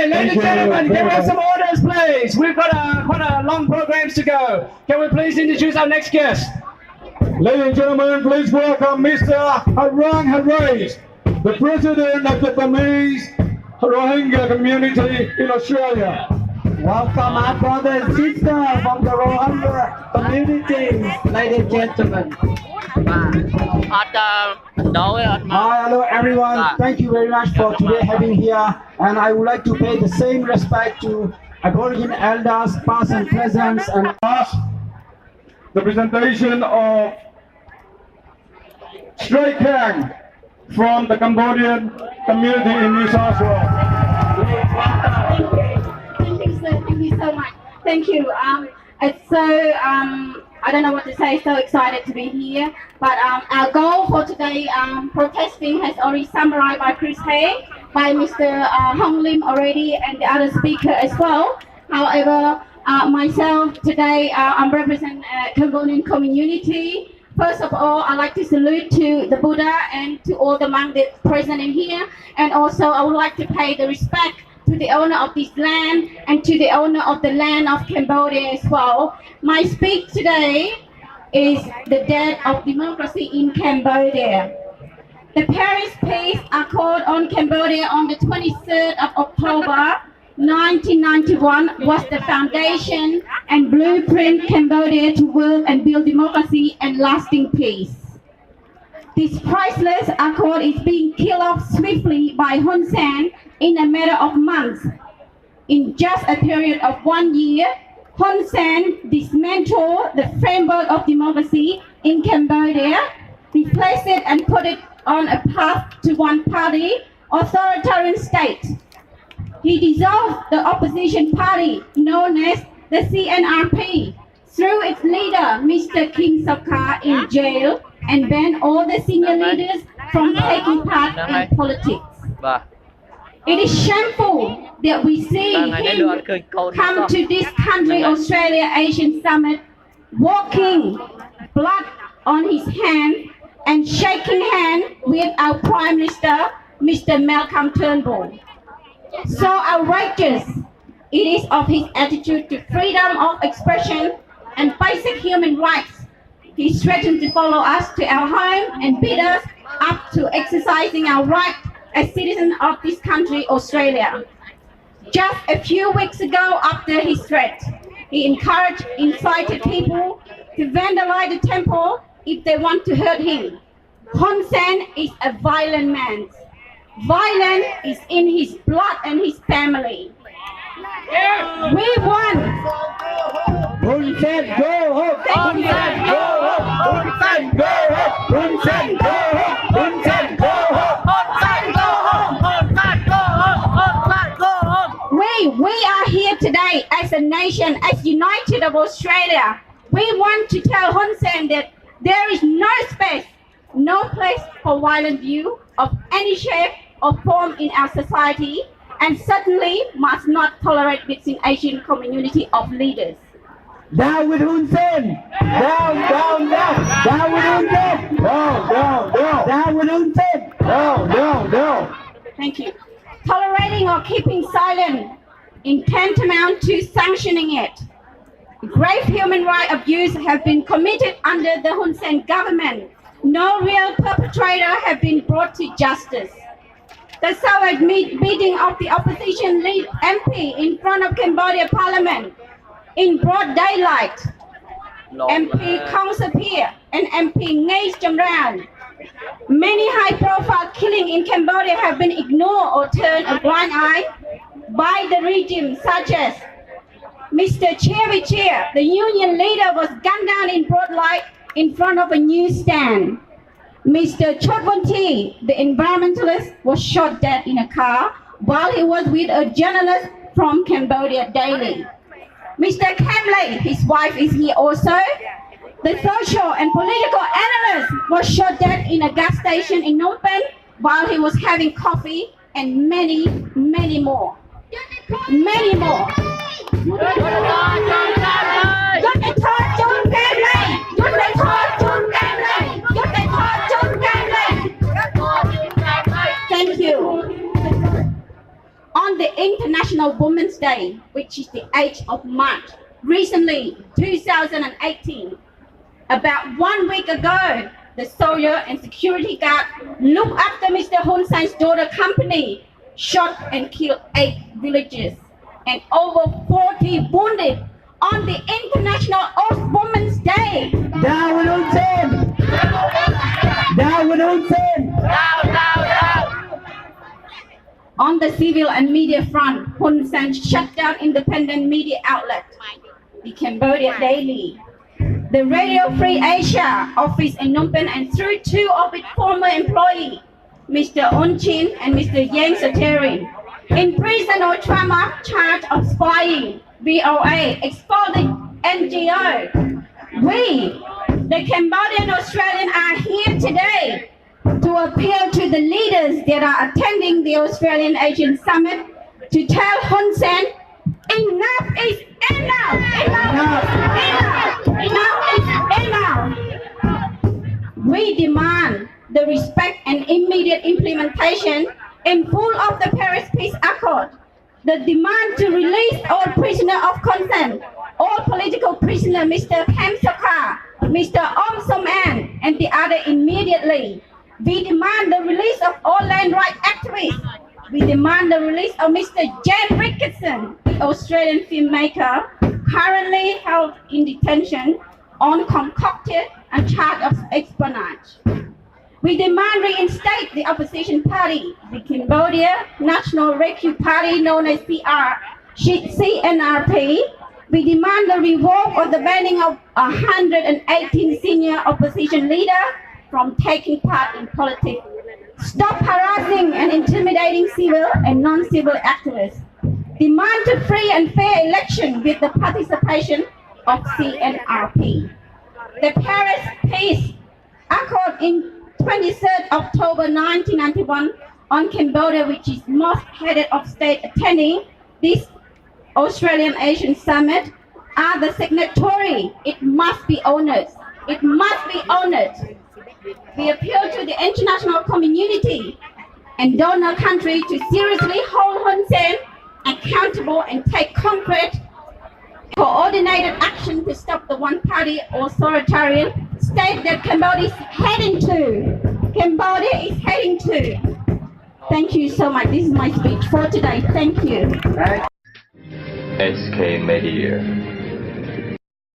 ladies and gentlemen, can we have some orders, please? We've got quite a long programs to go. Can we please introduce our next guest? Ladies and gentlemen, please welcome Mr. Harang Harais, the president of the Burmese Rohingya community in Australia. Welcome our brother and sister from the Rohingya community, ladies and gentlemen. Hi, hello everyone. Thank you very much for today having here. And I would like to pay the same respect to Aboriginal elders, past and present, and the presentation of Stray Khang from the Cambodian community in New South Wales. Thank you, sir. Thank you so much. Thank you. It's so I don't know what to say. So excited to be here. But our goal for today, protesting, has already summarized by Chris Hay, by Mr. Hong Lim already, and the other speaker as well. However, myself today, I'm representing Cambodian community. First of all, I'd like to salute to the Buddha and to all the monks that present in here. And also, I would like to pay the respect to the owner of this land and to the owner of the land of Cambodia as well. My speech today is the death of democracy in Cambodia. The Paris Peace Accord on Cambodia on the 23rd of October 1991 was the foundation and blueprint Cambodia to work and build democracy and lasting peace. This priceless accord is being killed off swiftly by Hun Sen in a matter of months. In just a period of 1 year, Hun Sen dismantled the framework of democracy in Cambodia, replaced it and put it on a path to one-party authoritarian state. He dissolved the opposition party known as the CNRP, threw its leader, Mr. King Sokha, in jail and banned all the senior leaders from taking part in politics. It is shameful that we see him come to this country, Australia Asian Summit, walking blood on his hand and shaking hands with our Prime Minister, Mr. Malcolm Turnbull. So outrageous it is of his attitude to freedom of expression and basic human rights. He threatened to follow us to our home and beat us up to exercising our right as citizens of this country, Australia. Just a few weeks ago, after his threat, he incited people to vandalize the temple if they want to hurt him. Hun Sen is a violent man. Violence is in his blood and his family. We want Hun Sen go home! Hun Sen go home! Hun Sen go home! Hun Sen go home! Hun Sen go home! We are here today as a nation, as United of Australia. We want to tell Hun Sen that there is no space, no place for violent view of any shape or form in our society, and certainly must not tolerate within Asian community of leaders. Down with Hun Sen! Down, down, down! Down with Hun Sen! Down, down, down! Down with Hun Sen! Down, down, down! Thank you. Tolerating or keeping silent in tantamount to sanctioning it. Grave human rights abuse have been committed under the Hun Sen government. No real perpetrator have been brought to justice. The savage beating of the opposition lead MP in front of Cambodia Parliament in broad daylight. MP Khong Sapir and MP Ngay Chamran. Many high-profile killings in Cambodia have been ignored or turned a blind eye by the regime, such as Mr. Chevichir, the union leader, was gunned down in broad light in front of a newsstand. Mr. Chotwonti, the environmentalist, was shot dead in a car while he was with a journalist from Cambodia Daily. Mr. Kamlay, his wife is here also. The social and political analyst was shot dead in a gas station in Phnom Penh while he was having coffee, and many, many more. Many more. Thank you. On the international International Women's Day, which is the 8th of March. Recently, 2018, about 1 week ago, the soldier and security guard looked after Mr. Hun Sen's daughter company, shot and killed 8 villagers and over 40 wounded on the International Women's Day. Down with Hun Sen! Down with Hun Sen! On the civil and media front, Hun Sen shut down independent media outlets, the Cambodia Daily, the Radio Free Asia office in Phnom Penh, and threw 2 of its former employees, Mr. Un Chin and Mr. Yang Saterin, in prison on trauma charge of spying. VOA exposed the NGO. We, the Cambodian Australians, are here today to appeal to the leaders that are attending the Australian Asian Summit to tell Hun Sen, enough is enough! Enough is enough! We demand the respect and immediate implementation in full of the Paris Peace Accord, the demand to release all prisoners of consent, all political prisoners, Mr. Kem Sokha, Mr. Om Som An, and the other immediately. We demand the release of all land rights activists. We demand the release of Mr. James Ricketson, the Australian filmmaker, currently held in detention on concocted and charge of espionage. We demand reinstate the opposition party, the Cambodia National Rescue Party, known as CNRP. We demand the revoke or the banning of 118 senior opposition leaders from taking part in politics. Stop harassing and intimidating civil and non-civil activists. Demand a free and fair election with the participation of CNRP. The Paris Peace Accord in 23rd October 1991 on Cambodia, which is most headed of state attending this Australian Asian Summit, are the signatory. It must be honored. It must be honored. We appeal to the international community and donor country to seriously hold Hun Sen accountable and take concrete, coordinated action to stop the one-party authoritarian state that Cambodia is heading to. Cambodia is heading to. Thank you so much. This is my speech for today. Thank you. SK Media.